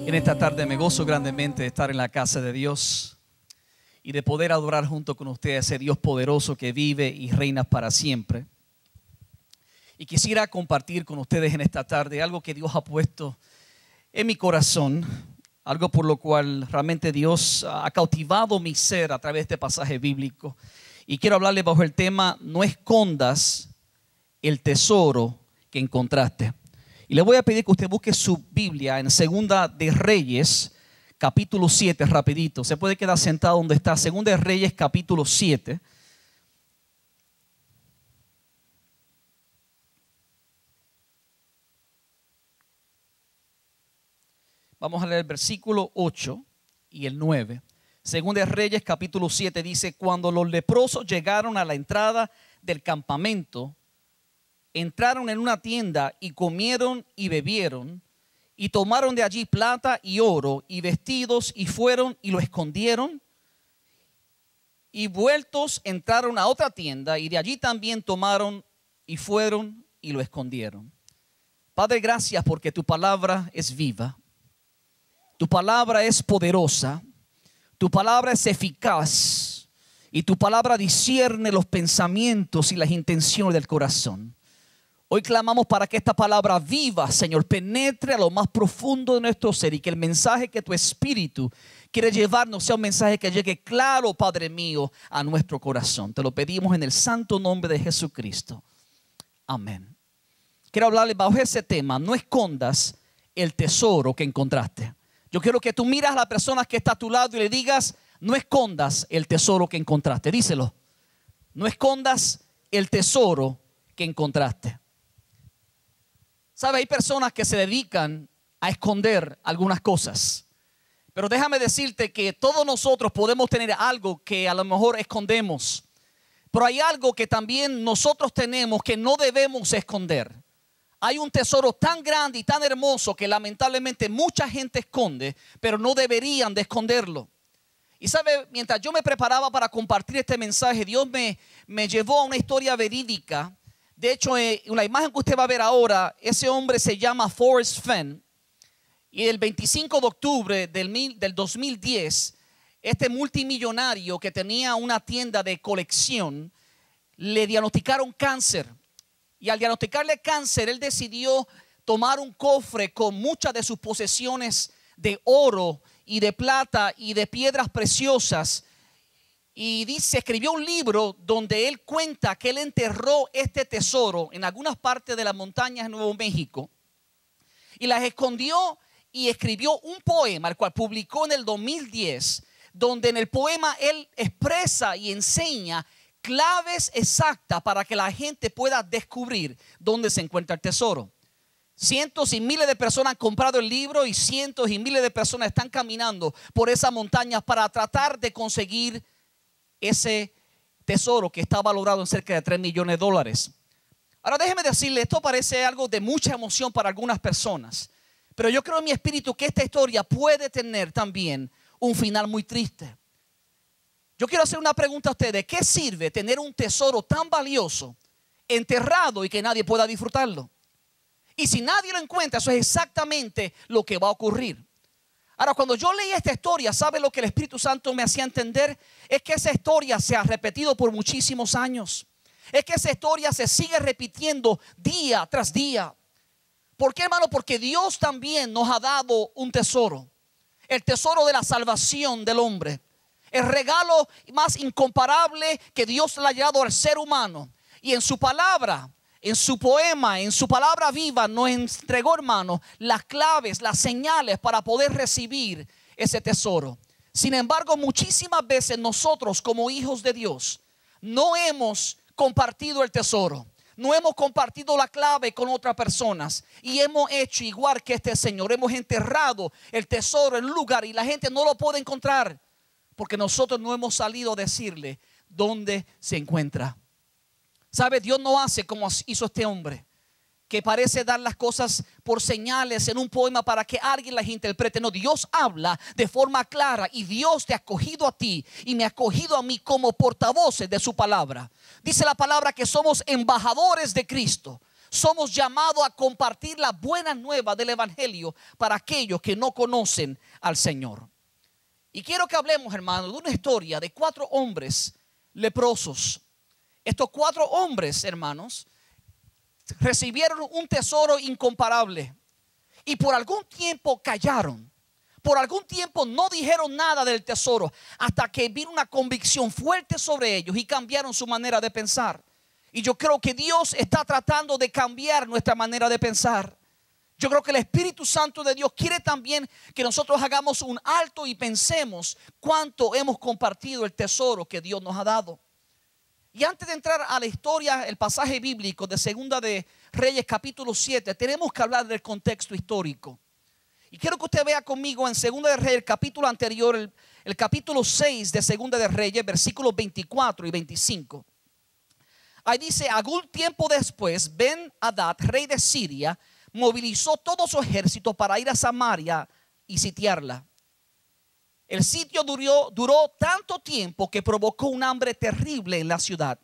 En esta tarde me gozo grandemente de estar en la casa de Dios y de poder adorar junto con ustedes a ese Dios poderoso que vive y reina para siempre. Y quisiera compartir con ustedes en esta tarde algo que Dios ha puesto en mi corazón, algo por lo cual realmente Dios ha cautivado mi ser a través de este pasaje bíblico. Y quiero hablarles bajo el tema: no escondas el tesoro que encontraste. Y le voy a pedir que usted busque su Biblia en Segunda de Reyes, capítulo 7, rapidito. Se puede quedar sentado donde está. Segunda de Reyes, capítulo 7. Vamos a leer el versículo 8 y el 9. Segunda de Reyes, capítulo 7 dice: cuando los leprosos llegaron a la entrada del campamento, entraron en una tienda y comieron y bebieron, y tomaron de allí plata y oro y vestidos, y fueron y lo escondieron. Y vueltos entraron a otra tienda, y de allí también tomaron y fueron y lo escondieron. Padre, gracias porque tu palabra es viva, tu palabra es poderosa, tu palabra es eficaz, y tu palabra discierne los pensamientos y las intenciones del corazón. Hoy clamamos para que esta palabra viva, Señor, penetre a lo más profundo de nuestro ser, y que el mensaje que tu Espíritu quiere llevarnos sea un mensaje que llegue claro, Padre mío, a nuestro corazón. Te lo pedimos en el santo nombre de Jesucristo. Amén. Quiero hablarles bajo ese tema: no escondas el tesoro que encontraste. Yo quiero que tú miras a la persona que está a tu lado y le digas: no escondas el tesoro que encontraste. Díselo: no escondas el tesoro que encontraste. ¿Sabe? Hay personas que se dedican a esconder algunas cosas. Pero déjame decirte que todos nosotros podemos tener algo que a lo mejor escondemos. Pero hay algo que también nosotros tenemos que no debemos esconder. Hay un tesoro tan grande y tan hermoso que lamentablemente mucha gente esconde, pero no deberían de esconderlo. Y sabe, mientras yo me preparaba para compartir este mensaje, Dios me llevó a una historia verídica. De hecho, la imagen que usted va a ver ahora, ese hombre se llama Forrest Fenn. Y el 25 de octubre del 2010, este multimillonario que tenía una tienda de colección, le diagnosticaron cáncer. Y al diagnosticarle cáncer, él decidió tomar un cofre con muchas de sus posesiones de oro y de plata y de piedras preciosas. Y dice, escribió un libro donde él cuenta que él enterró este tesoro en algunas partes de las montañas de Nuevo México y las escondió, y escribió un poema, el cual publicó en el 2010, donde en el poema él expresa y enseña claves exactas para que la gente pueda descubrir dónde se encuentra el tesoro. Cientos y miles de personas han comprado el libro, y cientos y miles de personas están caminando por esas montañas para tratar de conseguir ese tesoro que está valorado en cerca de $3 millones. Ahora déjeme decirle, esto parece algo de mucha emoción para algunas personas, pero yo creo en mi espíritu que esta historia puede tener también un final muy triste. Yo quiero hacer una pregunta a ustedes: ¿qué sirve tener un tesoro tan valioso enterrado y que nadie pueda disfrutarlo? Y si nadie lo encuentra, eso es exactamente lo que va a ocurrir. Ahora, cuando yo leí esta historia, ¿sabe lo que el Espíritu Santo me hacía entender? Es que esa historia se ha repetido por muchísimos años. Es que esa historia se sigue repitiendo día tras día. ¿Por qué, hermano? Porque Dios también nos ha dado un tesoro. El tesoro de la salvación del hombre. El regalo más incomparable que Dios le ha dado al ser humano. Y en su palabra, en su poema, en su palabra viva, nos entregó, hermano, las claves, las señales para poder recibir ese tesoro. Sin embargo, muchísimas veces nosotros, como hijos de Dios, no hemos compartido el tesoro. No hemos compartido la clave con otras personas, y hemos hecho igual que este señor. Hemos enterrado el tesoro en un lugar y la gente no lo puede encontrar porque nosotros no hemos salido a decirle dónde se encuentra. ¿Sabe? Dios no hace como hizo este hombre, que parece dar las cosas por señales en un poema para que alguien las interprete. No, Dios habla de forma clara, y Dios te ha escogido a ti y me ha escogido a mí como portavoces de su palabra. Dice la palabra que somos embajadores de Cristo. somos llamados a compartir la buena nueva del evangelio para aquellos que no conocen al Señor. Y quiero que hablemos, hermanos, de una historia de 4 hombres leprosos. Estos 4 hombres, hermanos, recibieron un tesoro incomparable y por algún tiempo callaron. Por algún tiempo no dijeron nada del tesoro hasta que vino una convicción fuerte sobre ellos y cambiaron su manera de pensar. Y yo creo que Dios está tratando de cambiar nuestra manera de pensar. Yo creo que el Espíritu Santo de Dios quiere también que nosotros hagamos un alto y pensemos cuánto hemos compartido el tesoro que Dios nos ha dado. Y antes de entrar a la historia, el pasaje bíblico de Segunda de Reyes capítulo 7, tenemos que hablar del contexto histórico. Y quiero que usted vea conmigo en Segunda de Reyes, el capítulo anterior, el capítulo 6 de Segunda de Reyes, versículos 24 y 25. Ahí dice: algún tiempo después, Ben-Hadad, rey de Siria, movilizó todo su ejército para ir a Samaria y sitiarla. El sitio duró tanto tiempo que provocó un hambre terrible en la ciudad,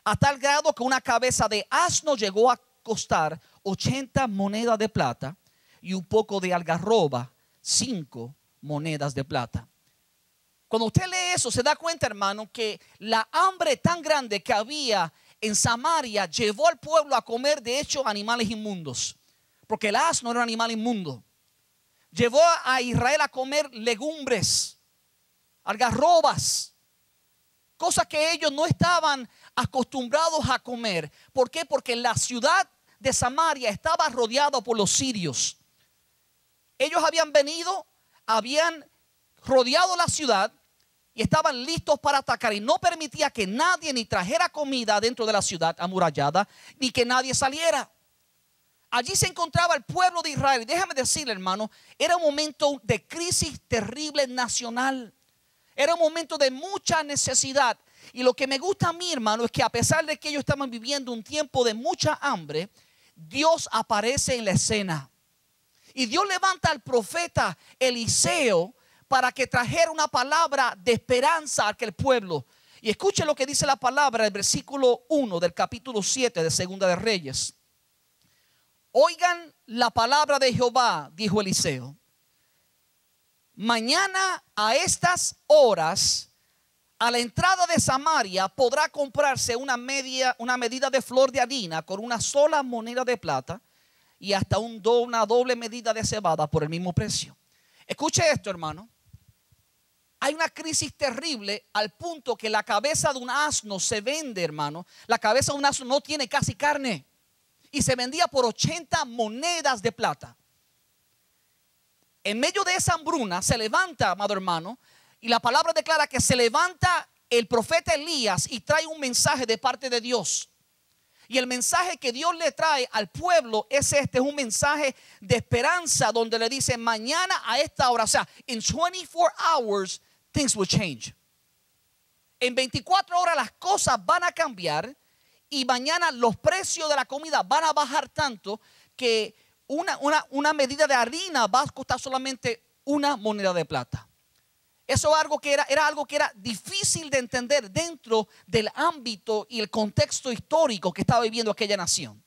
a tal grado que una cabeza de asno llegó a costar 80 monedas de plata y un poco de algarroba 5 monedas de plata. Cuando usted lee eso, se da cuenta, hermano, que la hambre tan grande que había en Samaria llevó al pueblo a comer, de hecho, animales inmundos, porque el asno era un animal inmundo. Llevó a Israel a comer legumbres, algarrobas, cosas que ellos no estaban acostumbrados a comer. ¿Por qué? Porque la ciudad de Samaria estaba rodeada por los sirios. Ellos habían venido, habían rodeado la ciudad y estaban listos para atacar, y no permitía que nadie ni trajera comida dentro de la ciudad amurallada, ni que nadie saliera. Allí se encontraba el pueblo de Israel. Y déjame decirle, hermano, era un momento de crisis terrible nacional. Era un momento de mucha necesidad. Y lo que me gusta a mí, hermano, es que a pesar de que ellos estaban viviendo un tiempo de mucha hambre, Dios aparece en la escena. Y Dios levanta al profeta Eliseo para que trajera una palabra de esperanza a aquel pueblo. Y escuche lo que dice la palabra, el versículo 1 del capítulo 7 de Segunda de Reyes. Oigan la palabra de Jehová, dijo Eliseo. Mañana a estas horas, a la entrada de Samaria, podrá comprarse una medida de flor de harina con una sola moneda de plata y hasta una doble medida de cebada por el mismo precio. Escuche esto, hermano. Hay una crisis terrible al punto que la cabeza de un asno se vende, hermano. La cabeza de un asno no tiene casi carne y se vendía por 80 monedas de plata. En medio de esa hambruna se levanta, amado hermano, y la palabra declara que se levanta el profeta Elías y trae un mensaje de parte de Dios. Y el mensaje que Dios le trae al pueblo es es un mensaje de esperanza, donde le dice: mañana a esta hora, o sea, in 24 hours, things will change. En 24 horas las cosas van a cambiar, y mañana los precios de la comida van a bajar tanto que una medida de harina va a costar solamente una moneda de plata. Eso era algo que era difícil de entender dentro del ámbito y el contexto histórico que estaba viviendo aquella nación.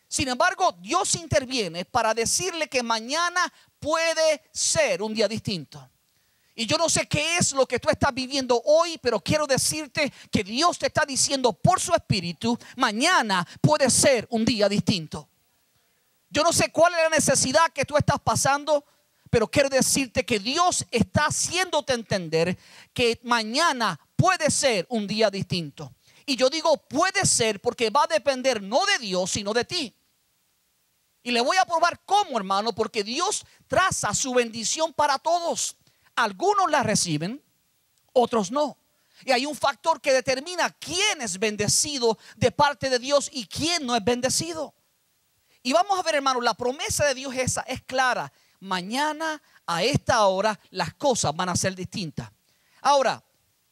Sin embargo, Dios interviene para decirle que mañana puede ser un día distinto. Y yo no sé qué es lo que tú estás viviendo hoy, pero quiero decirte que Dios te está diciendo por su Espíritu: mañana puede ser un día distinto. Yo no sé cuál es la necesidad que tú estás pasando, pero quiero decirte que Dios está haciéndote entender que mañana puede ser un día distinto. Y yo digo puede ser porque va a depender no de Dios, sino de ti. Y le voy a probar cómo, hermano, porque Dios traza su bendición para todos. Algunos la reciben, otros no. Y hay un factor que determina quién es bendecido de parte de Dios y quién no es bendecido. Y vamos a ver, hermano, la promesa de Dios es clara. Mañana a esta hora las cosas van a ser distintas. Ahora,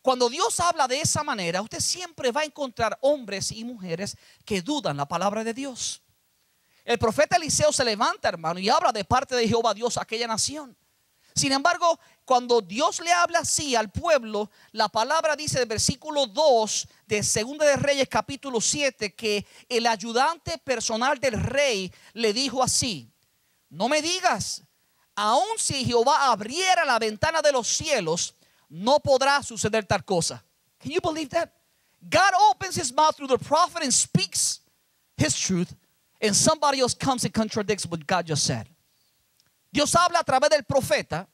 cuando Dios habla de esa manera, usted siempre va a encontrar hombres y mujeres que dudan la palabra de Dios. El profeta Eliseo se levanta, hermano, y habla de parte de Jehová Dios a aquella nación. Sin embargo, cuando Dios le habla así al pueblo, la palabra dice del versículo 2 de Segunda de Reyes capítulo 7 que el ayudante personal del rey le dijo así: no me digas, aun si Jehová abriera la ventana de los cielos, no podrá suceder tal cosa. Can you believe that? God opens his mouth through the prophet and speaks his truth, and somebody else comes and contradicts what God just said. Dios habla a través del profeta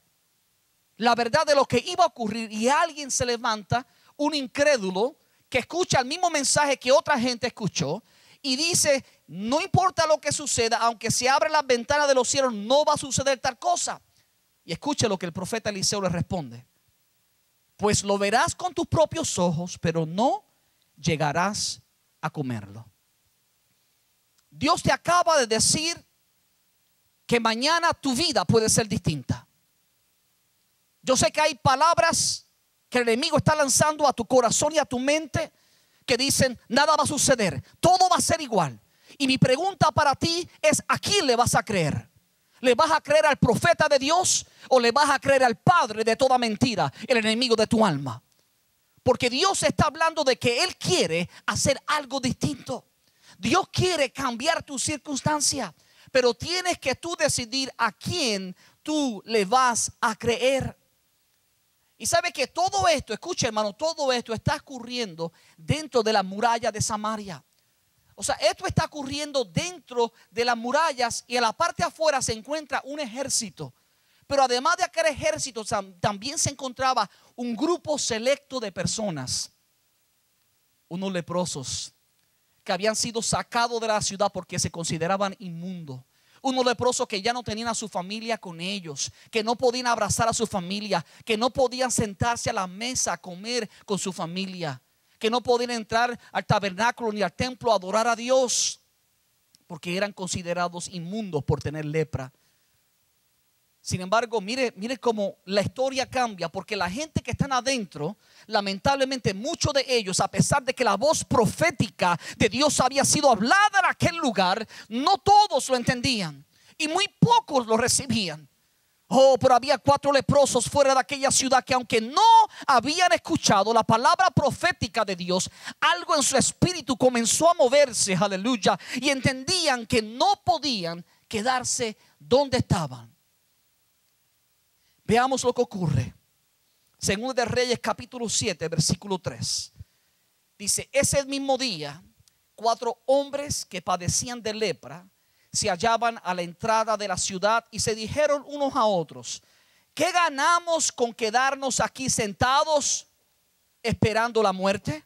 la verdad de lo que iba a ocurrir, y alguien se levanta, un incrédulo que escucha el mismo mensaje que otra gente escuchó y dice: no importa lo que suceda, aunque se abra la ventana de los cielos, no va a suceder tal cosa. Y escuche lo que el profeta Eliseo le responde: pues lo verás con tus propios ojos, pero no llegarás a comerlo. Dios te acaba de decir que mañana tu vida puede ser distinta. Yo sé que hay palabras que el enemigo está lanzando a tu corazón y a tu mente que dicen: nada va a suceder, todo va a ser igual. Y mi pregunta para ti es: ¿a quién le vas a creer? ¿Le vas a creer al profeta de Dios o le vas a creer al padre de toda mentira, el enemigo de tu alma? Porque Dios está hablando de que Él quiere hacer algo distinto. Dios quiere cambiar tu circunstancia, pero tienes que tú decidir a quién tú le vas a creer. Y sabe que todo esto, escucha hermano, todo esto está ocurriendo dentro de la muralla de Samaria. O sea, esto está ocurriendo dentro de las murallas, y en la parte afuera se encuentra un ejército. Pero además de aquel ejército, también se encontraba un grupo selecto de personas, unos leprosos que habían sido sacados de la ciudad porque se consideraban inmundos. Unos leprosos que ya no tenían a su familia con ellos, que no podían abrazar a su familia, que no podían sentarse a la mesa a comer con su familia, que no podían entrar al tabernáculo ni al templo a adorar a Dios, porque eran considerados inmundos por tener lepra. Sin embargo, mire cómo la historia cambia, porque la gente que están adentro, lamentablemente muchos de ellos, a pesar de que la voz profética de Dios había sido hablada en aquel lugar, no todos lo entendían y muy pocos lo recibían. Oh, pero había 4 leprosos fuera de aquella ciudad que, aunque no habían escuchado la palabra profética de Dios, algo en su espíritu comenzó a moverse, aleluya, y entendían que no podían quedarse donde estaban. Veamos lo que ocurre. Segunda de Reyes capítulo 7 versículo 3. Dice: ese mismo día 4 hombres que padecían de lepra se hallaban a la entrada de la ciudad y se dijeron unos a otros: ¿qué ganamos con quedarnos aquí sentados esperando la muerte?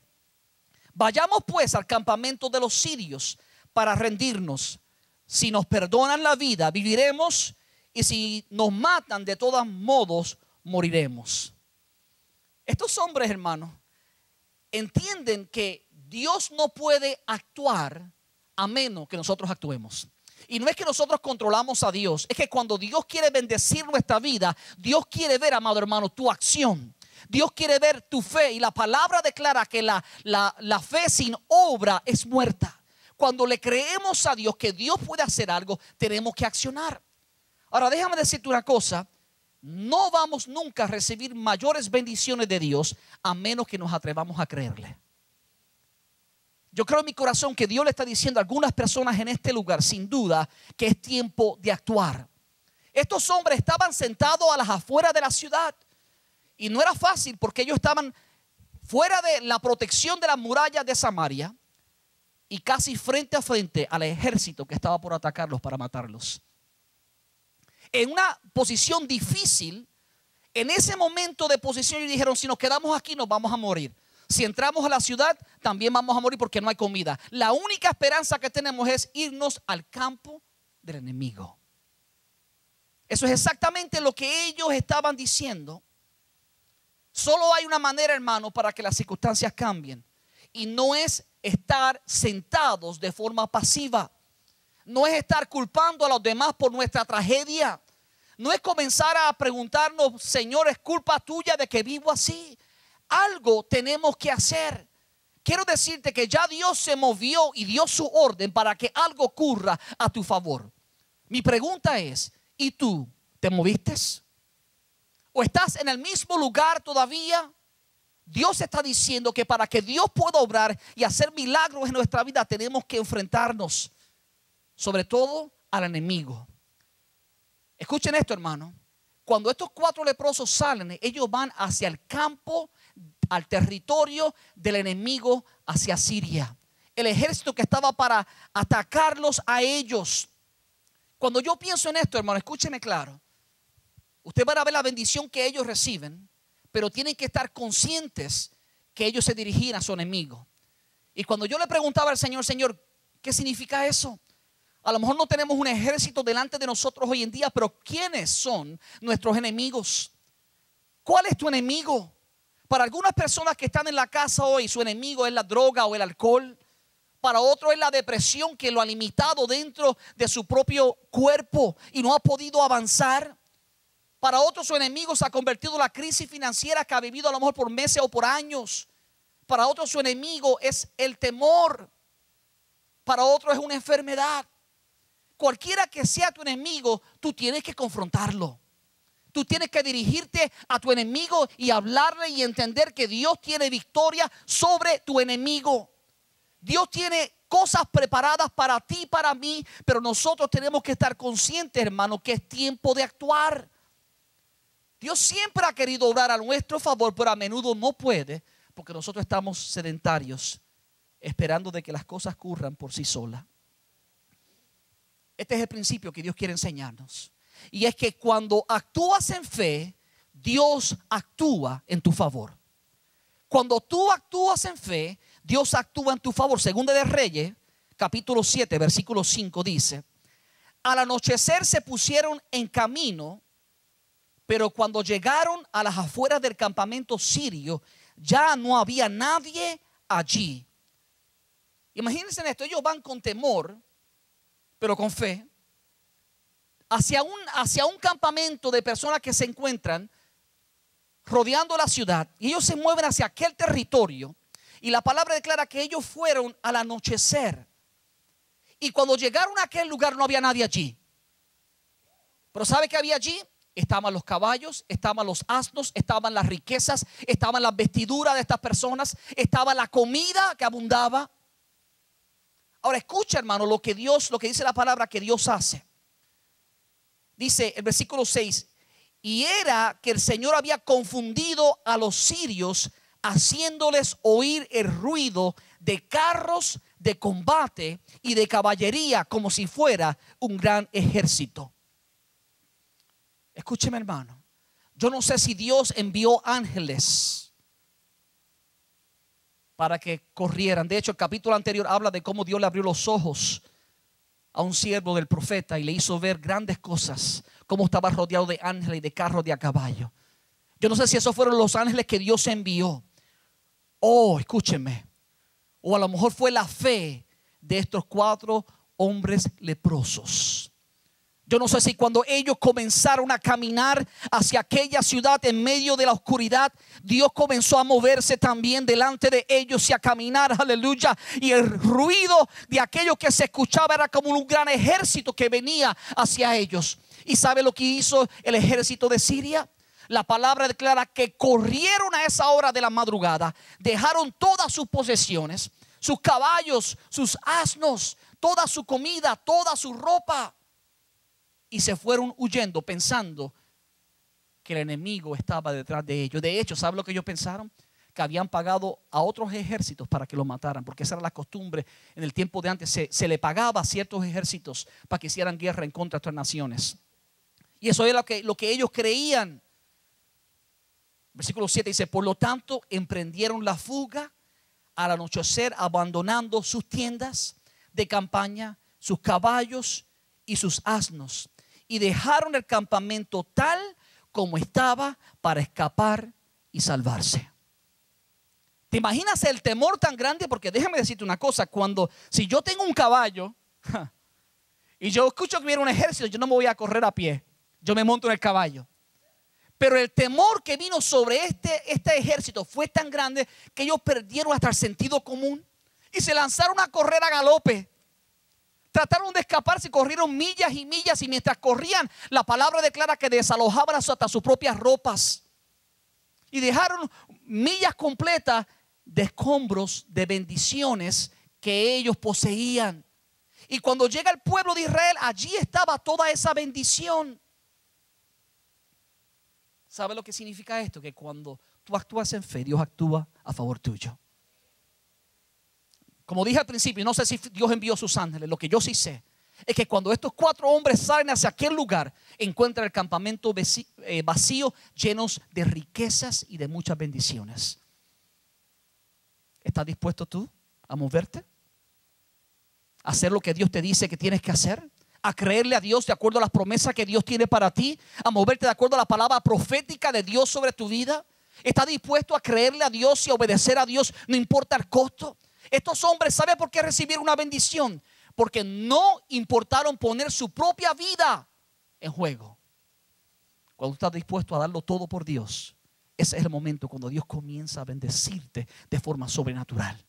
Vayamos pues al campamento de los sirios para rendirnos. Si nos perdonan la vida, viviremos, y si nos matan, de todos modos moriremos. Estos hombres, hermanos, entienden que Dios no puede actuar a menos que nosotros actuemos. Y no es que nosotros controlamos a Dios, es que cuando Dios quiere bendecir nuestra vida, Dios quiere ver, amado hermano, tu acción. Dios quiere ver tu fe, y la palabra declara que la fe sin obra es muerta. Cuando le creemos a Dios que Dios puede hacer algo, tenemos que accionar. Ahora déjame decirte una cosa: no vamos nunca a recibir mayores bendiciones de Dios a menos que nos atrevamos a creerle. Yo creo en mi corazón que Dios le está diciendo a algunas personas en este lugar, sin duda, que es tiempo de actuar. Estos hombres estaban sentados a las afueras de la ciudad, y no era fácil porque ellos estaban fuera de la protección de las murallas de Samaria y casi frente a frente al ejército que estaba por atacarlos para matarlos. En una posición difícil. En ese momento de posición ellos dijeron: si nos quedamos aquí nos vamos a morir. Si entramos a la ciudad también vamos a morir porque no hay comida. La única esperanza que tenemos es irnos al campo del enemigo. Eso es exactamente lo que ellos estaban diciendo. Solo hay una manera, hermano, para que las circunstancias cambien, y no es estar sentados de forma pasiva. No es estar culpando a los demás por nuestra tragedia. No es comenzar a preguntarnos: Señor, ¿es culpa tuya de que vivo así? Algo tenemos que hacer. Quiero decirte que ya Dios se movió y dio su orden para que algo ocurra a tu favor. Mi pregunta es: ¿y tú te moviste? o estás en el mismo lugar todavía, Dios está diciendo que para que Dios pueda obrar y hacer milagros en nuestra vida, tenemos que enfrentarnos sobre todo al enemigo. Escuchen esto, hermano. Cuando estos 4 leprosos salen, ellos van hacia el campo, al territorio del enemigo, hacia Siria. El ejército que estaba para atacarlos a ellos. Cuando yo pienso en esto, hermano, escúcheme claro. Ustedes van a ver la bendición que ellos reciben, pero tienen que estar conscientes que ellos se dirigían a su enemigo. Y cuando yo le preguntaba al Señor, Señor, ¿qué significa eso? A lo mejor no tenemos un ejército delante de nosotros hoy en día, pero ¿quiénes son nuestros enemigos? ¿Cuál es tu enemigo? Para algunas personas que están en la casa hoy, su enemigo es la droga o el alcohol. Para otros es la depresión que lo ha limitado dentro de su propio cuerpo y no ha podido avanzar. Para otros su enemigo se ha convertido en la crisis financiera que ha vivido a lo mejor por meses o por años. Para otros su enemigo es el temor. Para otros es una enfermedad. Cualquiera que sea tu enemigo, tú tienes que confrontarlo. Tú tienes que dirigirte a tu enemigo y hablarle y entender que Dios tiene victoria sobre tu enemigo. Dios tiene cosas preparadas para ti y para mí, pero nosotros tenemos que estar conscientes, hermano, que es tiempo de actuar. Dios siempre ha querido obrar a nuestro favor, pero a menudo no puede, porque nosotros estamos sedentarios, esperando de que las cosas ocurran por sí solas. Este es el principio que Dios quiere enseñarnos. Y es que cuando actúas en fe, Dios actúa en tu favor. Cuando tú actúas en fe, Dios actúa en tu favor. Segunda de Reyes, capítulo 7, versículo 5 dice: al anochecer se pusieron en camino, pero cuando llegaron a las afueras del campamento sirio, ya no había nadie allí. Imagínense esto, ellos van con temor, pero con fe, hacia un campamento de personas que se encuentran rodeando la ciudad. Y ellos se mueven hacia aquel territorio. Y la palabra declara que ellos fueron al anochecer. Y cuando llegaron a aquel lugar no había nadie allí. Pero ¿sabe qué había allí? Estaban los caballos, estaban los asnos, estaban las riquezas, estaban las vestiduras de estas personas, estaba la comida que abundaba. Ahora escucha, hermano, lo que dice la palabra que Dios hace. Dice el versículo 6: y era que el Señor había confundido a los sirios, haciéndoles oír el ruido de carros de combate y de caballería, como si fuera un gran ejército. Escúcheme, hermano, yo no sé si Dios envió ángeles para que corrieran. De hecho, el capítulo anterior habla de cómo Dios le abrió los ojos a un siervo del profeta y le hizo ver grandes cosas, cómo estaba rodeado de ángeles y de carros de a caballo. Yo no sé si esos fueron los ángeles que Dios envió. Escúcheme. O a lo mejor fue la fe de estos 4 hombres leprosos. Yo no sé si cuando ellos comenzaron a caminar hacia aquella ciudad en medio de la oscuridad, Dios comenzó a moverse también delante de ellos y a caminar, aleluya. Y el ruido de aquello que se escuchaba era como un gran ejército que venía hacia ellos. ¿Y sabe lo que hizo el ejército de Siria? La palabra declara que corrieron a esa hora de la madrugada, dejaron todas sus posesiones, sus caballos, sus asnos, toda su comida, toda su ropa, y se fueron huyendo pensando que el enemigo estaba detrás de ellos. De hecho, ¿sabe lo que ellos pensaron? Que habían pagado a otros ejércitos para que los mataran, porque esa era la costumbre en el tiempo de antes. Se le pagaba a ciertos ejércitos para que hicieran guerra en contra de otras naciones. Y eso era lo que ellos creían. Versículo 7 dice: por lo tanto emprendieron la fuga al anochecer, abandonando sus tiendas de campaña, sus caballos y sus asnos, y dejaron el campamento tal como estaba para escapar y salvarse. ¿Te imaginas el temor tan grande? Porque déjame decirte una cosa: si yo tengo un caballo y yo escucho que viene un ejército, yo no me voy a correr a pie, yo me monto en el caballo. Pero el temor que vino sobre este ejército fue tan grande que ellos perdieron hasta el sentido común y se lanzaron a correr a galope, Trataron de escaparse y corrieron millas y millas, y mientras corrían, la palabra declara que desalojaban hasta sus propias ropas y dejaron millas completas de escombros, de bendiciones que ellos poseían. Y cuando llega el pueblo de Israel, allí estaba toda esa bendición. ¿Sabe lo que significa esto? Que cuando tú actúas en fe, Dios actúa a favor tuyo. Como dije al principio, no sé si Dios envió sus ángeles. Lo que yo sí sé es que cuando estos 4 hombres salen hacia aquel lugar, encuentran el campamento vacío, llenos de riquezas y de muchas bendiciones. ¿Estás dispuesto tú a moverte? ¿A hacer lo que Dios te dice que tienes que hacer? ¿A creerle a Dios de acuerdo a las promesas que Dios tiene para ti? ¿A moverte de acuerdo a la palabra profética de Dios sobre tu vida? ¿Estás dispuesto a creerle a Dios y a obedecer a Dios, no importa el costo? Estos hombres, ¿saben por qué recibieron una bendición? Porque no importaron poner su propia vida en juego. Cuando estás dispuesto a darlo todo por Dios, ese es el momento cuando Dios comienza a bendecirte de forma sobrenatural.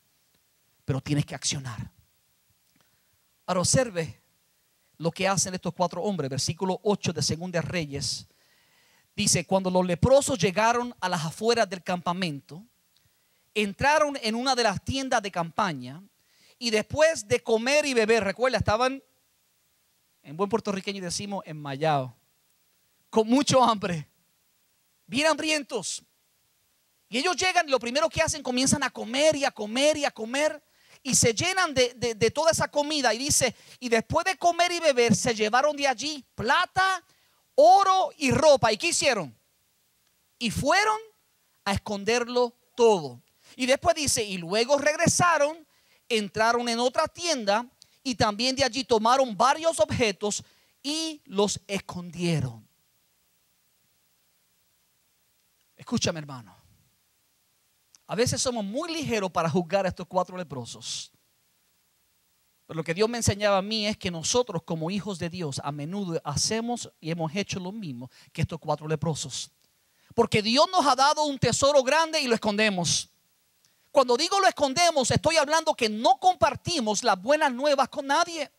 Pero tienes que accionar. Ahora observe lo que hacen estos 4 hombres. Versículo 8 de 2 Reyes dice: cuando los leprosos llegaron a las afueras del campamento, entraron en una de las tiendas de campaña y después de comer y beber, recuerda, estaban, en buen puertorriqueño decimos, enmayados, con mucho hambre, bien hambrientos. Y ellos llegan y lo primero que hacen, comienzan a comer y a comer y a comer, y se llenan de toda esa comida. Y dice, y después de comer y beber, se llevaron de allí plata, oro y ropa. ¿Y qué hicieron? Y fueron a esconderlo todo. Y después dice, y luego regresaron, entraron en otra tienda y también de allí tomaron varios objetos y los escondieron. Escúchame, hermano. A veces somos muy ligeros para juzgar a estos 4 leprosos. Pero lo que Dios me enseñaba a mí es que nosotros como hijos de Dios a menudo hacemos y hemos hecho lo mismo que estos 4 leprosos. Porque Dios nos ha dado un tesoro grande y lo escondemos. Cuando digo lo escondemos, estoy hablando que no compartimos las buenas nuevas con nadie.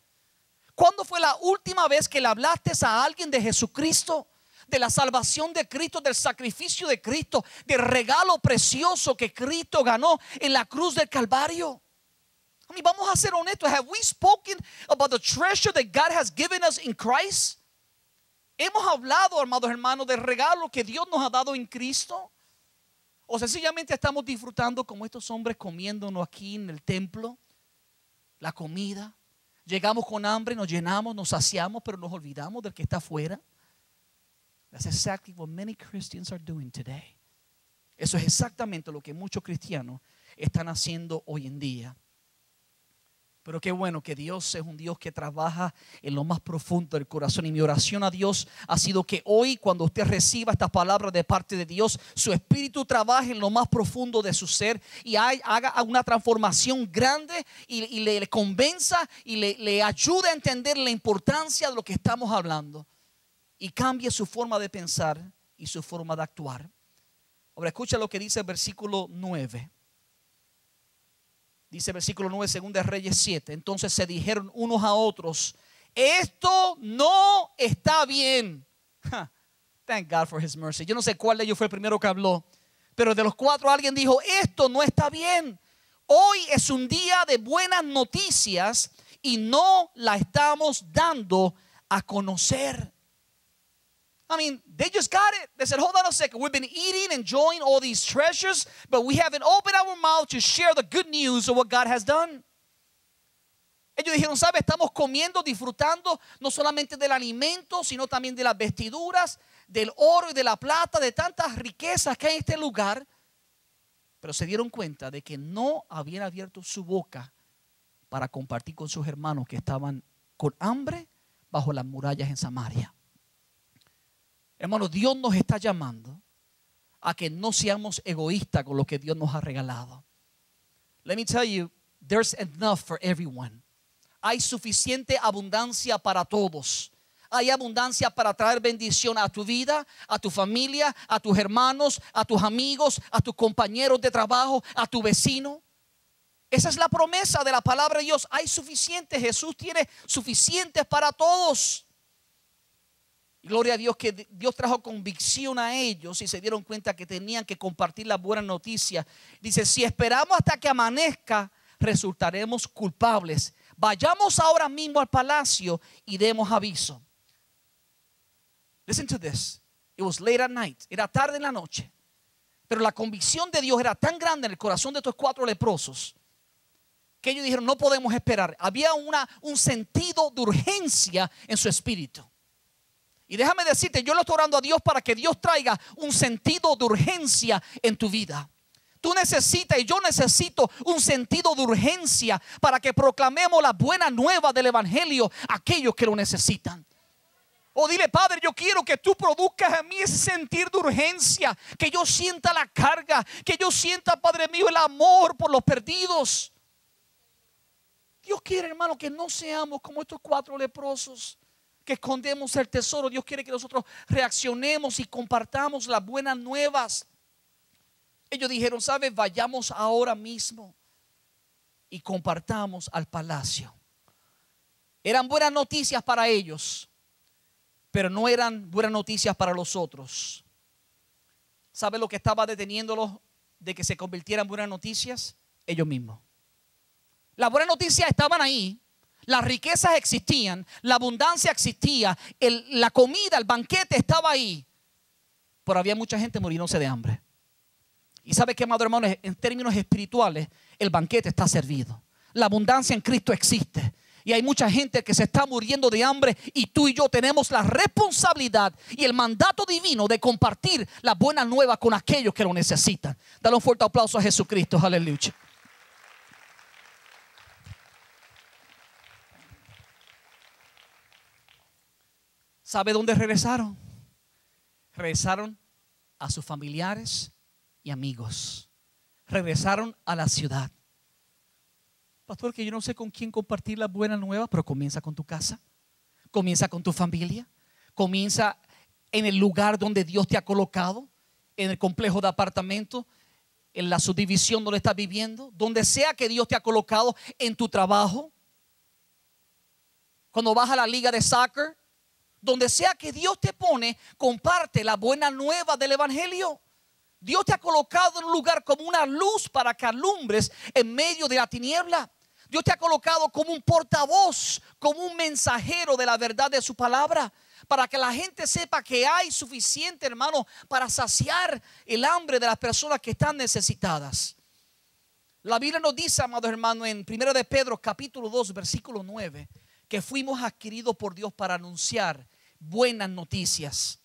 ¿Cuándo fue la última vez que le hablaste a alguien de Jesucristo? De la salvación de Cristo, del sacrificio de Cristo, del regalo precioso que Cristo ganó en la cruz del Calvario. I mean, vamos a ser honestos. Have we spoken about the treasure that God has given us in Christ? Hemos hablado, amados hermanos, del regalo que Dios nos ha dado en Cristo. O sencillamente estamos disfrutando como estos hombres comiéndonos aquí en el templo la comida. Llegamos con hambre, nos llenamos, nos saciamos, pero nos olvidamos del que está afuera. That's exactly what many Christians are doing today. Eso es exactamente lo que muchos cristianos están haciendo hoy en día. Pero qué bueno que Dios es un Dios que trabaja en lo más profundo del corazón. Y mi oración a Dios ha sido que hoy, cuando usted reciba estas palabras de parte de Dios, su espíritu trabaje en lo más profundo de su ser y haga una transformación grande y le convenza y le ayude a entender la importancia de lo que estamos hablando. Y cambie su forma de pensar y su forma de actuar. Ahora escucha lo que dice el versículo 9. Dice versículo 9, 2 Reyes 7. Entonces se dijeron unos a otros: esto no está bien. Thank God for his mercy. Yo no sé cuál de ellos fue el primero que habló, pero de los 4 alguien dijo: esto no está bien. Hoy es un día de buenas noticias y no la estamos dando a conocer. I mean, they just got it. They said, hold on a second. We've been eating, enjoying all these treasures, but we haven't opened our mouth to share the good news of what God has done. Ellos dijeron, ¿sabe? Estamos comiendo, disfrutando no solamente del alimento, sino también de las vestiduras, del oro y de la plata, de tantas riquezas que hay en este lugar. Pero se dieron cuenta de que no habían abierto su boca para compartir con sus hermanos que estaban con hambre bajo las murallas en Samaria. Hermanos, Dios nos está llamando a que no seamos egoístas con lo que Dios nos ha regalado. Let me tell you, there's enough for everyone. Hay suficiente abundancia para todos. Hay abundancia para traer bendición a tu vida, a tu familia, a tus hermanos, a tus amigos, a tus compañeros de trabajo, a tu vecino. Esa es la promesa de la palabra de Dios. Hay suficiente. Jesús tiene suficiente para todos. Y gloria a Dios que Dios trajo convicción a ellos y se dieron cuenta que tenían que compartir la buena noticia. Dice, si esperamos hasta que amanezca, resultaremos culpables. Vayamos ahora mismo al palacio y demos aviso. Listen to this. It was late at night. Era tarde en la noche. Pero la convicción de Dios era tan grande en el corazón de estos 4 leprosos que ellos dijeron, no podemos esperar. Había un sentido de urgencia en su espíritu. Y déjame decirte, yo le estoy orando a Dios para que Dios traiga un sentido de urgencia en tu vida. Tú necesitas y yo necesito un sentido de urgencia para que proclamemos la buena nueva del evangelio a aquellos que lo necesitan. O dile, Padre, yo quiero que tú produzcas en mí ese sentir de urgencia, que yo sienta la carga, que yo sienta, Padre mío, el amor por los perdidos. Dios quiere, hermano, que no seamos como estos 4 leprosos que escondemos el tesoro. Dios quiere que nosotros reaccionemos y compartamos las buenas nuevas. Ellos dijeron, ¿sabes? Vayamos ahora mismo y compartamos al palacio. Eran buenas noticias para ellos, pero no eran buenas noticias para los otros. ¿Sabe lo que estaba deteniéndolos de que se convirtieran en buenas noticias? Ellos mismos. Las buenas noticias estaban ahí. Las riquezas existían, la abundancia existía, la comida, el banquete estaba ahí. Pero había mucha gente muriéndose de hambre. Y sabe que, amado hermano, en términos espirituales, el banquete está servido. La abundancia en Cristo existe. Y hay mucha gente que se está muriendo de hambre. Y tú y yo tenemos la responsabilidad y el mandato divino de compartir la buena nueva con aquellos que lo necesitan. Dale un fuerte aplauso a Jesucristo, aleluya. ¿Sabe dónde regresaron? Regresaron a sus familiares y amigos. Regresaron a la ciudad. Pastor, que yo no sé con quién compartir la buena nueva, pero comienza con tu casa. Comienza con tu familia. Comienza en el lugar donde Dios te ha colocado. En el complejo de apartamentos. En la subdivisión donde estás viviendo. Donde sea que Dios te ha colocado. En tu trabajo. Cuando vas a la liga de soccer. Donde sea que Dios te pone, comparte la buena nueva del evangelio. Dios te ha colocado en un lugar como una luz para que alumbres en medio de la tiniebla. Dios te ha colocado como un portavoz, como un mensajero de la verdad de su palabra, para que la gente sepa que hay suficiente, hermano, para saciar el hambre de las personas que están necesitadas. La Biblia nos dice, amados hermanos, en 1 de Pedro capítulo 2, versículo 9, que fuimos adquiridos por Dios para anunciar buenas noticias.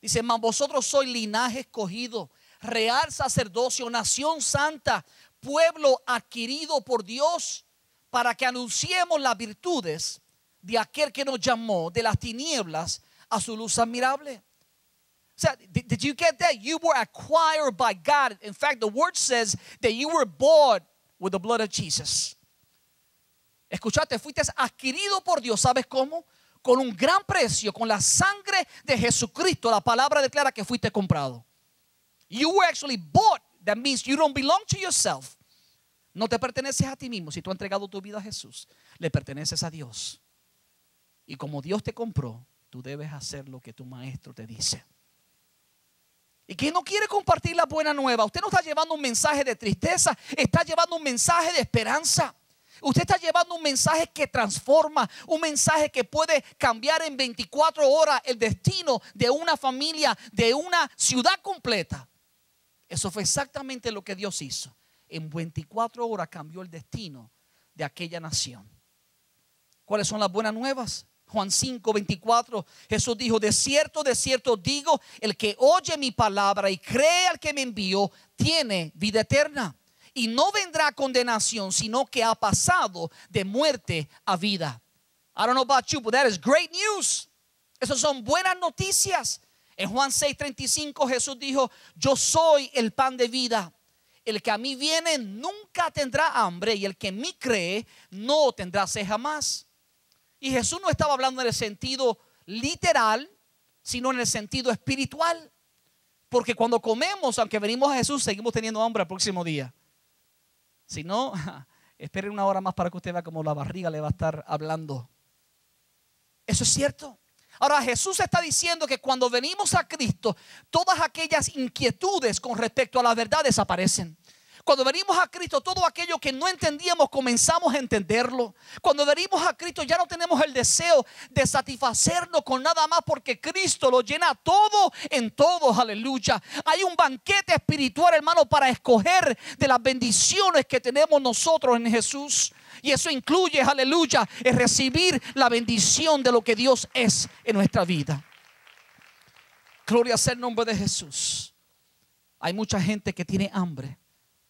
Dice, mas vosotros sois linaje escogido, real sacerdocio, nación santa, pueblo adquirido por Dios, para que anunciemos las virtudes de aquel que nos llamó de las tinieblas a su luz admirable. O sea, did you get that? You were acquired by God. In fact, the word says that you were bought with the blood of Jesus. Escuchate, fuiste adquirido por Dios. ¿Sabes cómo? Con un gran precio, con la sangre de Jesucristo. La palabra declara que fuiste comprado. You were actually bought. That means you don't belong to yourself. No te perteneces a ti mismo. Si tú has entregado tu vida a Jesús, le perteneces a Dios. Y como Dios te compró, tú debes hacer lo que tu maestro te dice. ¿Y quién no quiere compartir la buena nueva? Usted no está llevando un mensaje de tristeza, está llevando un mensaje de esperanza. Usted está llevando un mensaje que transforma, un mensaje que puede cambiar en 24 horas el destino de una familia, de una ciudad completa. Eso fue exactamente lo que Dios hizo. En 24 horas cambió el destino de aquella nación. ¿Cuáles son las buenas nuevas? Juan 5, 24, Jesús dijo, de cierto digo, el que oye mi palabra y cree al que me envió, tiene vida eterna. Y no vendrá condenación, sino que ha pasado de muerte a vida. I don't know about you, but that is great news. Esas son buenas noticias. En Juan 6:35 Jesús dijo, yo soy el pan de vida. El que a mí viene nunca tendrá hambre, y el que en mí cree no tendrá sed jamás. Y Jesús no estaba hablando en el sentido literal, sino en el sentido espiritual. Porque cuando comemos, aunque venimos a Jesús, seguimos teniendo hambre el próximo día. Si no, esperen una hora más para que usted vea cómo la barriga le va a estar hablando. Eso es cierto. Ahora Jesús está diciendo que cuando venimos a Cristo, todas aquellas inquietudes con respecto a la verdad desaparecen. Cuando venimos a Cristo, todo aquello que no entendíamos comenzamos a entenderlo. Cuando venimos a Cristo ya no tenemos el deseo de satisfacernos con nada más, porque Cristo lo llena todo en todo. Aleluya. Hay un banquete espiritual, hermano, para escoger de las bendiciones que tenemos nosotros en Jesús. Y eso incluye, aleluya, es recibir la bendición de lo que Dios es en nuestra vida. Gloria sea el nombre de Jesús. Hay mucha gente que tiene hambre.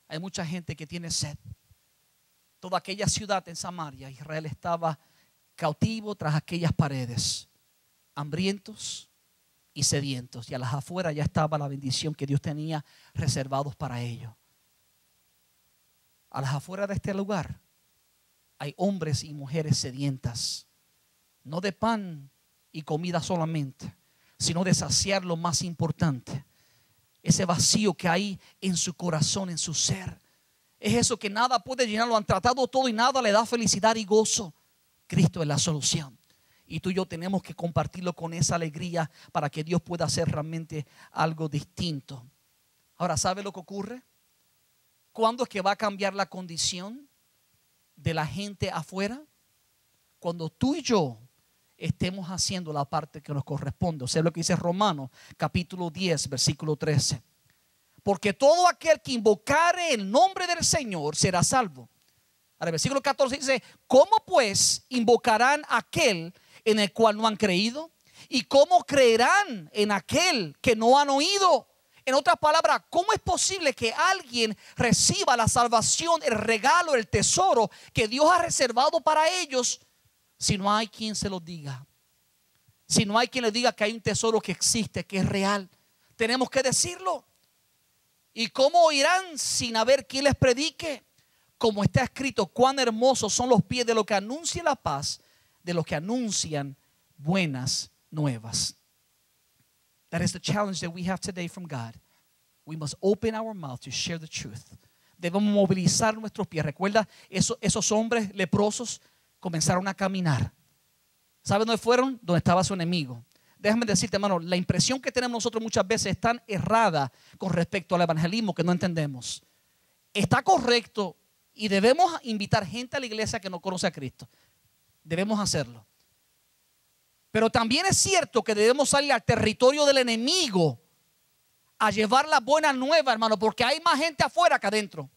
Hay mucha gente que tiene sed. Toda aquella ciudad en Samaria, Israel estaba cautivo tras aquellas paredes, hambrientos y sedientos. Y a las afueras ya estaba la bendición que Dios tenía reservados para ellos. A las afueras de este lugar hay hombres y mujeres sedientas, no de pan y comida solamente, sino de saciar lo más importante. Ese vacío que hay en su corazón, en su ser. Es eso que nada puede llenarlo. Han tratado todo y nada le da felicidad y gozo. Cristo es la solución. Y tú y yo tenemos que compartirlo con esa alegría para que Dios pueda hacer realmente algo distinto. Ahora, ¿sabe lo que ocurre? ¿Cuándo es que va a cambiar la condición de la gente afuera? Cuando tú y yo estemos haciendo la parte que nos corresponde. O sea, lo que dice Romanos capítulo 10 versículo 13. Porque todo aquel que invocare el nombre del Señor será salvo. Ahora el versículo 14 dice: ¿cómo pues invocarán a aquel en el cual no han creído? ¿Y cómo creerán en aquel que no han oído? En otras palabras, ¿cómo es posible que alguien reciba la salvación, el regalo, el tesoro que Dios ha reservado para ellos, si no hay quien se lo diga? Si no hay quien le diga que hay un tesoro que existe, que es real. Tenemos que decirlo. ¿Y cómo oirán sin haber quien les predique? Como está escrito: cuán hermosos son los pies de los que anuncian la paz, de los que anuncian buenas nuevas. That is the challenge that we have today from God. We must open our mouth to share the truth. Debemos movilizar nuestros pies. Recuerda, esos hombres leprosos comenzaron a caminar. ¿Saben dónde fueron? Donde estaba su enemigo. Déjame decirte, hermano, la impresión que tenemos nosotros muchas veces es tan errada con respecto al evangelismo que no entendemos. Está correcto y debemos invitar gente a la iglesia que no conoce a Cristo. Debemos hacerlo. Pero también es cierto que debemos salir al territorio del enemigo a llevar la buena nueva, hermano, porque hay más gente afuera que adentro.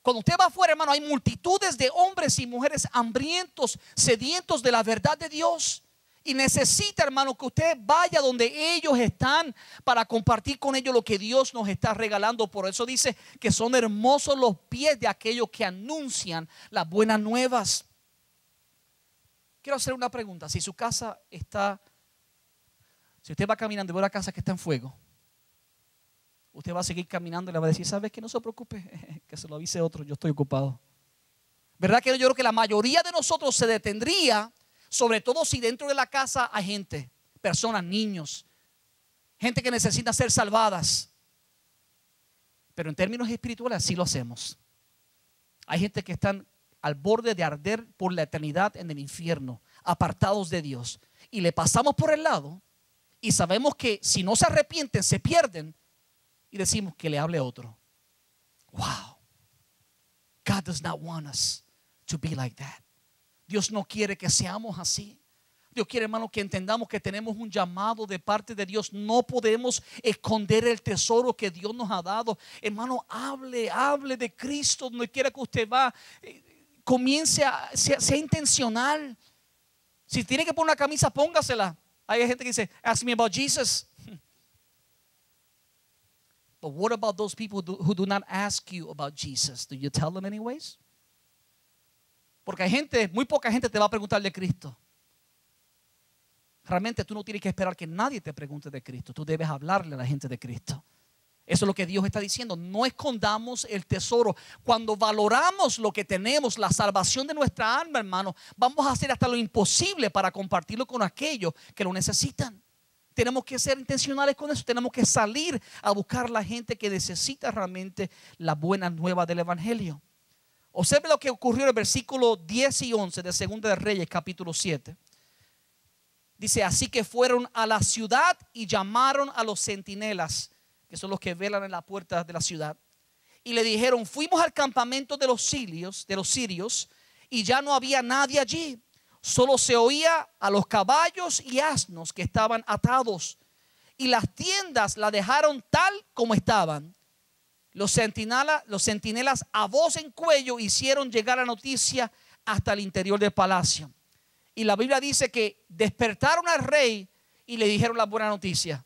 Cuando usted va afuera, hermano, hay multitudes de hombres y mujeres hambrientos, sedientos de la verdad de Dios. Y necesita, hermano, que usted vaya donde ellos están para compartir con ellos lo que Dios nos está regalando. Por eso dice que son hermosos los pies de aquellos que anuncian las buenas nuevas. Quiero hacer una pregunta. Si su casa está, si usted va caminando y ve una casa que está en fuego, usted va a seguir caminando y le va a decir: ¿sabes qué? No se preocupe, que se lo avise otro, yo estoy ocupado. ¿Verdad que yo creo que la mayoría de nosotros se detendría? Sobre todo si dentro de la casa hay gente, personas, niños, gente que necesita ser salvadas. Pero en términos espirituales sí lo hacemos. Hay gente que están al borde de arder por la eternidad en el infierno, apartados de Dios, y le pasamos por el lado y sabemos que si no se arrepienten se pierden, y decimos que le hable a otro. Wow, God does not want us to be like that. Dios no quiere que seamos así. Dios quiere, hermano, que entendamos que tenemos un llamado de parte de Dios. No podemos esconder el tesoro que Dios nos ha dado. Hermano, hable de Cristo donde quiera que usted va. Comience sea intencional. Si tiene que poner una camisa, póngasela. Hay gente que dice: ask me about Jesus. But what about those people who do not ask you about Jesus? Do you tell them anyways? Porque hay gente, muy poca gente te va a preguntar de Cristo. Realmente tú no tienes que esperar que nadie te pregunte de Cristo. Tú debes hablarle a la gente de Cristo. Eso es lo que Dios está diciendo. No escondamos el tesoro. Cuando valoramos lo que tenemos, la salvación de nuestra alma, hermano, vamos a hacer hasta lo imposible para compartirlo con aquellos que lo necesitan. Tenemos que ser intencionales con eso. Tenemos que salir a buscar a la gente que necesita realmente la buena nueva del evangelio. Observe lo que ocurrió en el versículo 10 y 11 de Segunda de Reyes capítulo 7. Dice: así que fueron a la ciudad y llamaron a los centinelas, que son los que velan en la puerta de la ciudad, y le dijeron: fuimos al campamento de los sirios y ya no había nadie allí. Solo se oía a los caballos y asnos que estaban atados, y las tiendas las dejaron tal como estaban. Los centinelas a voz en cuello hicieron llegar la noticia hasta el interior del palacio. Y la Biblia dice que despertaron al rey y le dijeron la buena noticia.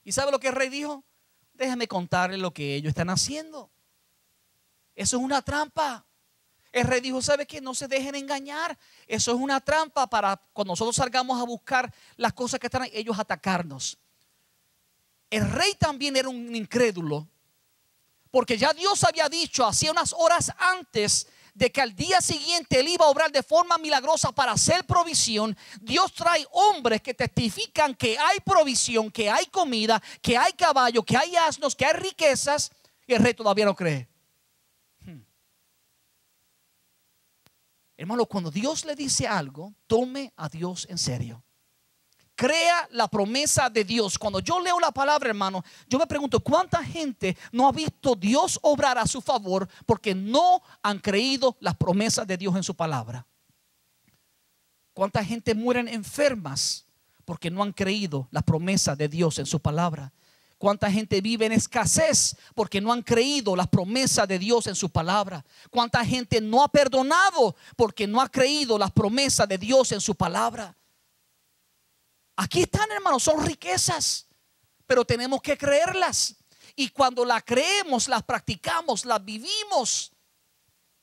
¿Y sabe lo que el rey dijo? Déjame contarle lo que ellos están haciendo. Eso es una trampa. El rey dijo: ¿sabe qué? No se dejen engañar. Eso es una trampa para cuando nosotros salgamos a buscar las cosas que están ahí, ellos atacarnos. El rey también era un incrédulo, porque ya Dios había dicho hacía unas horas antes de que al día siguiente Él iba a obrar de forma milagrosa para hacer provisión. Dios trae hombres que testifican que hay provisión, que hay comida, que hay caballo, que hay asnos, que hay riquezas, y el rey todavía no cree. Hermano, cuando Dios le dice algo, tome a Dios en serio. Crea la promesa de Dios. Cuando yo leo la palabra, hermano, yo me pregunto: ¿cuánta gente no ha visto Dios obrar a su favor porque no han creído las promesas de Dios en su palabra? ¿Cuánta gente mueren enfermas porque no han creído las promesas de Dios en su palabra? ¿Cuánta gente vive en escasez porque no han creído las promesas de Dios en su palabra? ¿Cuánta gente no ha perdonado porque no ha creído las promesas de Dios en su palabra? Aquí están, hermanos, son riquezas, pero tenemos que creerlas. Y cuando las creemos, las practicamos, las vivimos.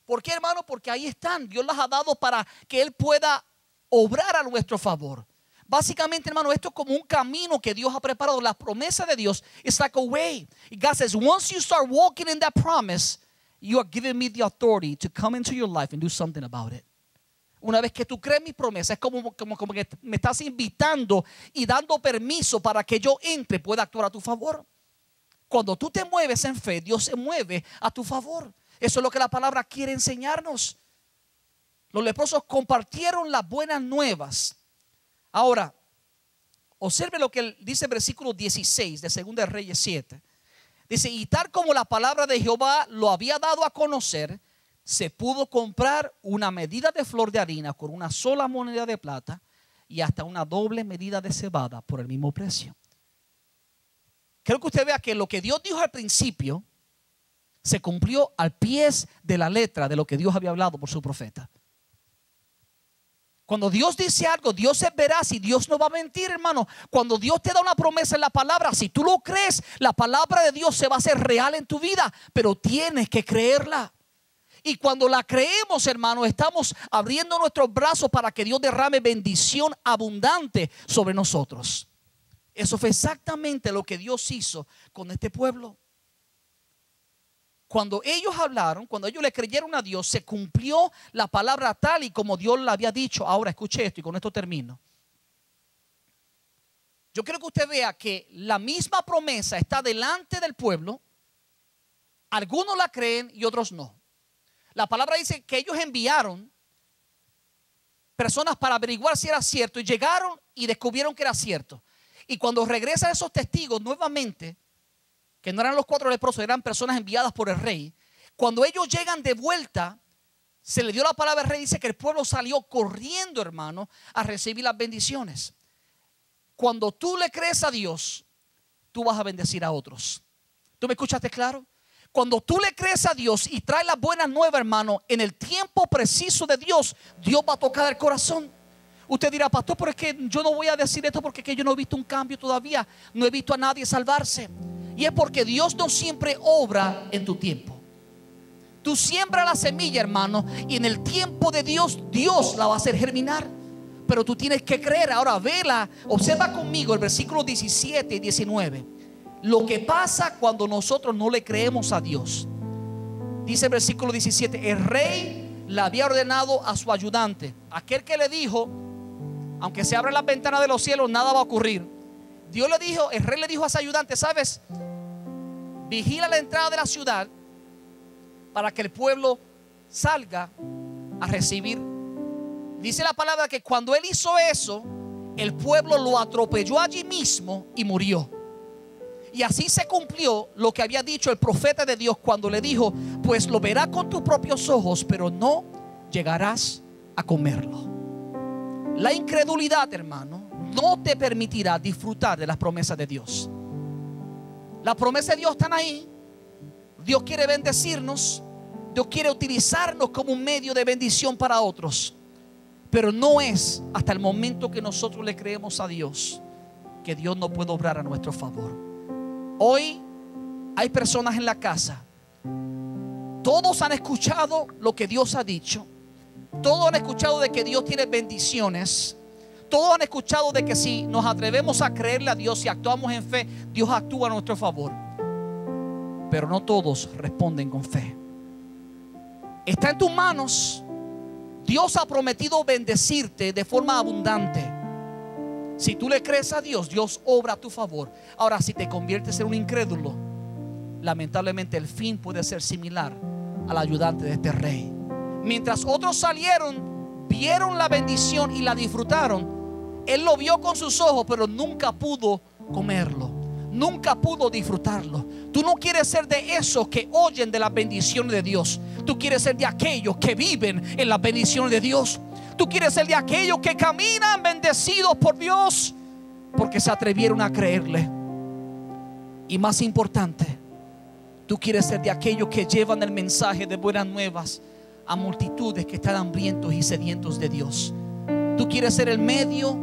¿Por qué, hermano? Porque ahí están. Dios las ha dado para que Él pueda obrar a nuestro favor. Básicamente, hermano, esto es como un camino que Dios ha preparado. La promesa de Dios is like a way. God says, once you start walking in that promise, you are giving me the authority to come into your life and do something about it. Una vez que tú crees mi promesa, es como que me estás invitando y dando permiso para que yo entre, pueda actuar a tu favor. Cuando tú te mueves en fe, Dios se mueve a tu favor. Eso es lo que la palabra quiere enseñarnos. Los leprosos compartieron las buenas nuevas. Ahora, observe lo que dice el versículo 16 de 2 de Reyes 7. Dice: y tal como la palabra de Jehová lo había dado a conocer, se pudo comprar una medida de flor de harina con una sola moneda de plata y hasta una doble medida de cebada por el mismo precio. Quiero que usted vea que lo que Dios dijo al principio se cumplió al pie de la letra de lo que Dios había hablado por su profeta. Cuando Dios dice algo, Dios es veraz y Dios no va a mentir, hermano. Cuando Dios te da una promesa en la palabra, si tú lo crees, la palabra de Dios se va a hacer real en tu vida, pero tienes que creerla. Y cuando la creemos, hermano, estamos abriendo nuestros brazos para que Dios derrame bendición abundante sobre nosotros. Eso fue exactamente lo que Dios hizo con este pueblo. Cuando ellos hablaron, cuando ellos le creyeron a Dios, se cumplió la palabra tal y como Dios le había dicho. Ahora escuche esto y con esto termino. Yo quiero que usted vea que la misma promesa está delante del pueblo. Algunos la creen y otros no. La palabra dice que ellos enviaron personas para averiguar si era cierto y llegaron y descubrieron que era cierto. Y cuando regresan esos testigos nuevamente, que no eran los 4 leprosos, eran personas enviadas por el rey. Cuando ellos llegan de vuelta, se le dio la palabra al rey. Dice que el pueblo salió corriendo, hermano, a recibir las bendiciones. Cuando tú le crees a Dios, tú vas a bendecir a otros. ¿Tú me escuchaste claro? Cuando tú le crees a Dios y traes las buenas nuevas, hermano, en el tiempo preciso de Dios, Dios va a tocar el corazón. Usted dirá: pastor, pero es que yo no voy a decir esto porque es que yo no he visto un cambio todavía. No he visto a nadie salvarse. Y es porque Dios no siempre obra en tu tiempo. Tú siembras la semilla, hermano, y en el tiempo de Dios, Dios la va a hacer germinar. Pero tú tienes que creer. Ahora vela, observa conmigo el versículo 17 y 19. Lo que pasa cuando nosotros no le creemos a Dios. Dice el versículo 17: el rey le había ordenado a su ayudante, aquel que le dijo: aunque se abran las ventanas de los cielos, nada va a ocurrir. el rey le dijo a ese ayudante: sabes, vigila la entrada de la ciudad para que el pueblo salga a recibir. Dice la palabra que cuando él hizo eso, el pueblo lo atropelló allí mismo y murió. Y así se cumplió lo que había dicho el profeta de Dios cuando le dijo: pues lo verás con tus propios ojos, pero no llegarás a comerlo. La incredulidad, hermano, no te permitirá disfrutar de las promesas de Dios. Las promesas de Dios están ahí. Dios quiere bendecirnos. Dios quiere utilizarnos como un medio de bendición para otros. Pero no es hasta el momento que nosotros le creemos a Dios que Dios no puede obrar a nuestro favor. Hoy hay personas en la casa. Todos han escuchado lo que Dios ha dicho. Todos han escuchado de que Dios tiene bendiciones. Todos han escuchado de que si nos atrevemos a creerle a Dios y actuamos en fe, Dios actúa a nuestro favor. Pero no todos responden con fe. Está en tus manos. Dios ha prometido bendecirte de forma abundante. Si tú le crees a Dios, Dios obra a tu favor. Ahora, si te conviertes en un incrédulo, lamentablemente el fin puede ser similar al ayudante de este rey. Mientras otros salieron, vieron la bendición y la disfrutaron, él lo vio con sus ojos, pero nunca pudo comerlo. Nunca pudo disfrutarlo. Tú no quieres ser de esos que oyen de las bendiciones de Dios. Tú quieres ser de aquellos que viven en las bendiciones de Dios. Tú quieres ser de aquellos que caminan bendecidos por Dios, porque se atrevieron a creerle. Y más importante, tú quieres ser de aquellos que llevan el mensaje de buenas nuevas a multitudes que están hambrientos y sedientos de Dios. Tú quieres ser el medio,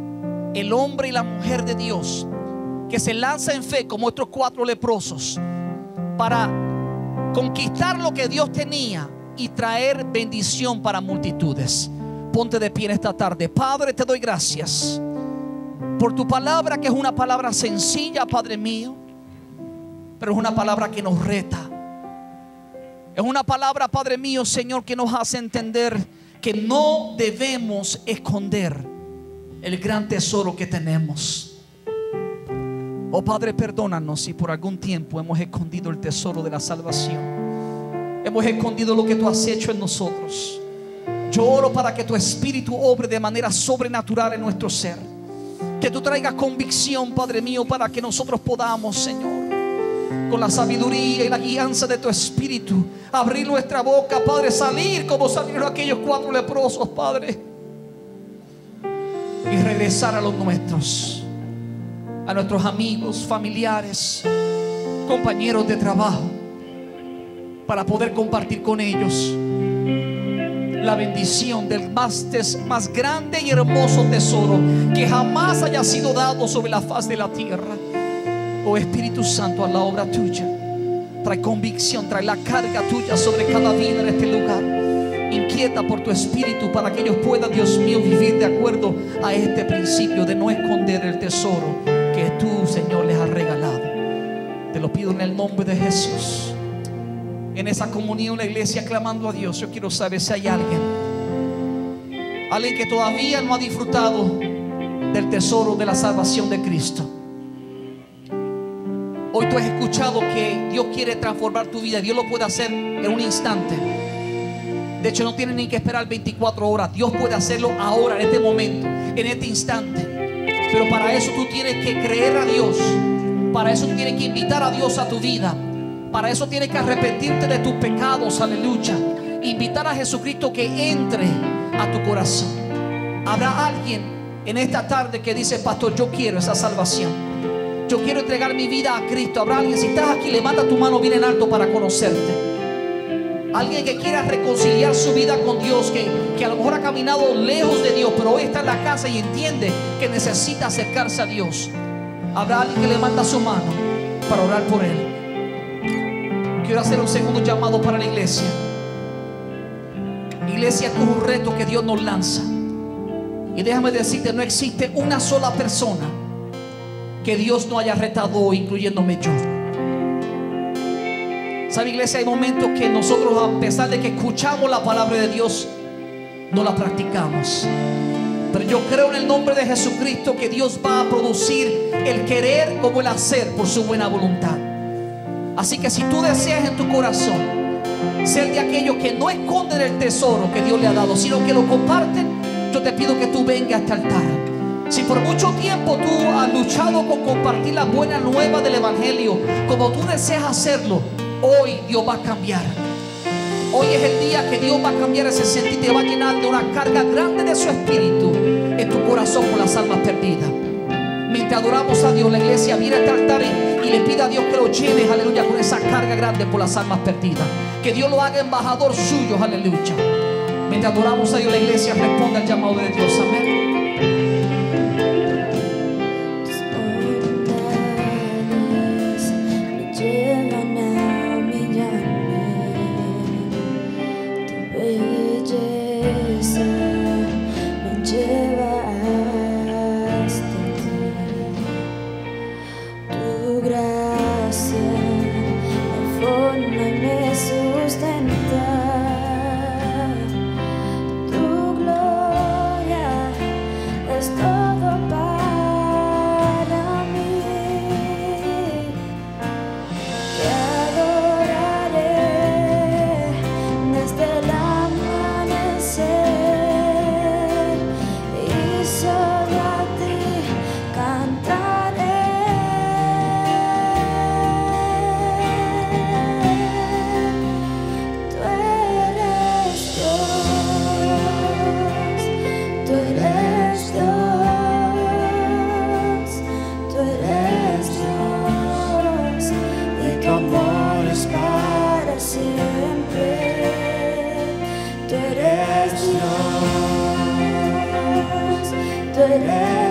el hombre y la mujer de Dios que se lanza en fe como estos 4 leprosos para conquistar lo que Dios tenía y traer bendición para multitudes. Ponte de pie en esta tarde. Padre, te doy gracias por tu palabra, que es una palabra sencilla, Padre mío, pero es una palabra que nos reta. Es una palabra, Padre mío, Señor, que nos hace entender que no debemos esconder el gran tesoro que tenemos. Oh Padre, perdónanos si por algún tiempo hemos escondido el tesoro de la salvación. Hemos escondido lo que tú has hecho en nosotros. Yo oro para que tu Espíritu obre de manera sobrenatural en nuestro ser. Que tú traigas convicción, Padre mío, para que nosotros podamos, Señor, con la sabiduría y la guianza de tu Espíritu, abrir nuestra boca, Padre, salir como salieron aquellos 4 leprosos, Padre, y regresar a los nuestros, a nuestros amigos, familiares, compañeros de trabajo, para poder compartir con ellos la bendición del más grande y hermoso tesoro que jamás haya sido dado sobre la faz de la tierra. Oh Espíritu Santo, a la obra tuya. Trae convicción, trae la carga tuya sobre cada vida en este lugar. Inquieta por tu Espíritu para que ellos puedan, Dios mío, vivir de acuerdo a este principio de no esconder el tesoro que tú, Señor, les has regalado. Te lo pido en el nombre de Jesús. En esa comunión, la iglesia clamando a Dios, yo quiero saber si hay alguien que todavía no ha disfrutado del tesoro de la salvación de Cristo. Hoy tú has escuchado que Dios quiere transformar tu vida. Dios lo puede hacer en un instante. De hecho, no tienes ni que esperar 24 horas. Dios puede hacerlo ahora, en este momento, en este instante. Pero para eso tú tienes que creer a Dios. Para eso tú tienes que invitar a Dios a tu vida. Para eso tienes que arrepentirte de tus pecados, aleluya. Invitar a Jesucristo que entre a tu corazón. Habrá alguien en esta tarde que dice: pastor, yo quiero esa salvación. Yo quiero entregar mi vida a Cristo. Habrá alguien, si estás aquí, levanta tu mano bien en alto para conocerte. Alguien que quiera reconciliar su vida con Dios, que a lo mejor ha caminado lejos de Dios, pero hoy está en la casa y entiende que necesita acercarse a Dios. Habrá alguien que levanta su mano para orar por él. Quiero hacer un segundo llamado para la iglesia. Iglesia, esto es un reto que Dios nos lanza. Y déjame decirte, no existe una sola persona que Dios no haya retado, incluyéndome yo. ¿Sabe, iglesia? Hay momentos que nosotros, a pesar de que escuchamos la palabra de Dios, no la practicamos. Pero yo creo en el nombre de Jesucristo que Dios va a producir el querer como el hacer por su buena voluntad. Así que si tú deseas en tu corazón ser de aquellos que no esconden el tesoro que Dios le ha dado, sino que lo comparten, yo te pido que tú vengas a este altar. Si por mucho tiempo tú has luchado con compartir la buena nueva del Evangelio, como tú deseas hacerlo, hoy Dios va a cambiar. Hoy es el día que Dios va a cambiar ese sentir y te va a llenar de una carga grande de su espíritu en tu corazón por las almas perdidas. Mientras adoramos a Dios, la iglesia viene a este altar y le pide a Dios que lo llene, aleluya, con esa carga grande por las almas perdidas. Que Dios lo haga embajador suyo, aleluya. Mientras adoramos a Dios, la iglesia responde al llamado de Dios. Amén. Tú eres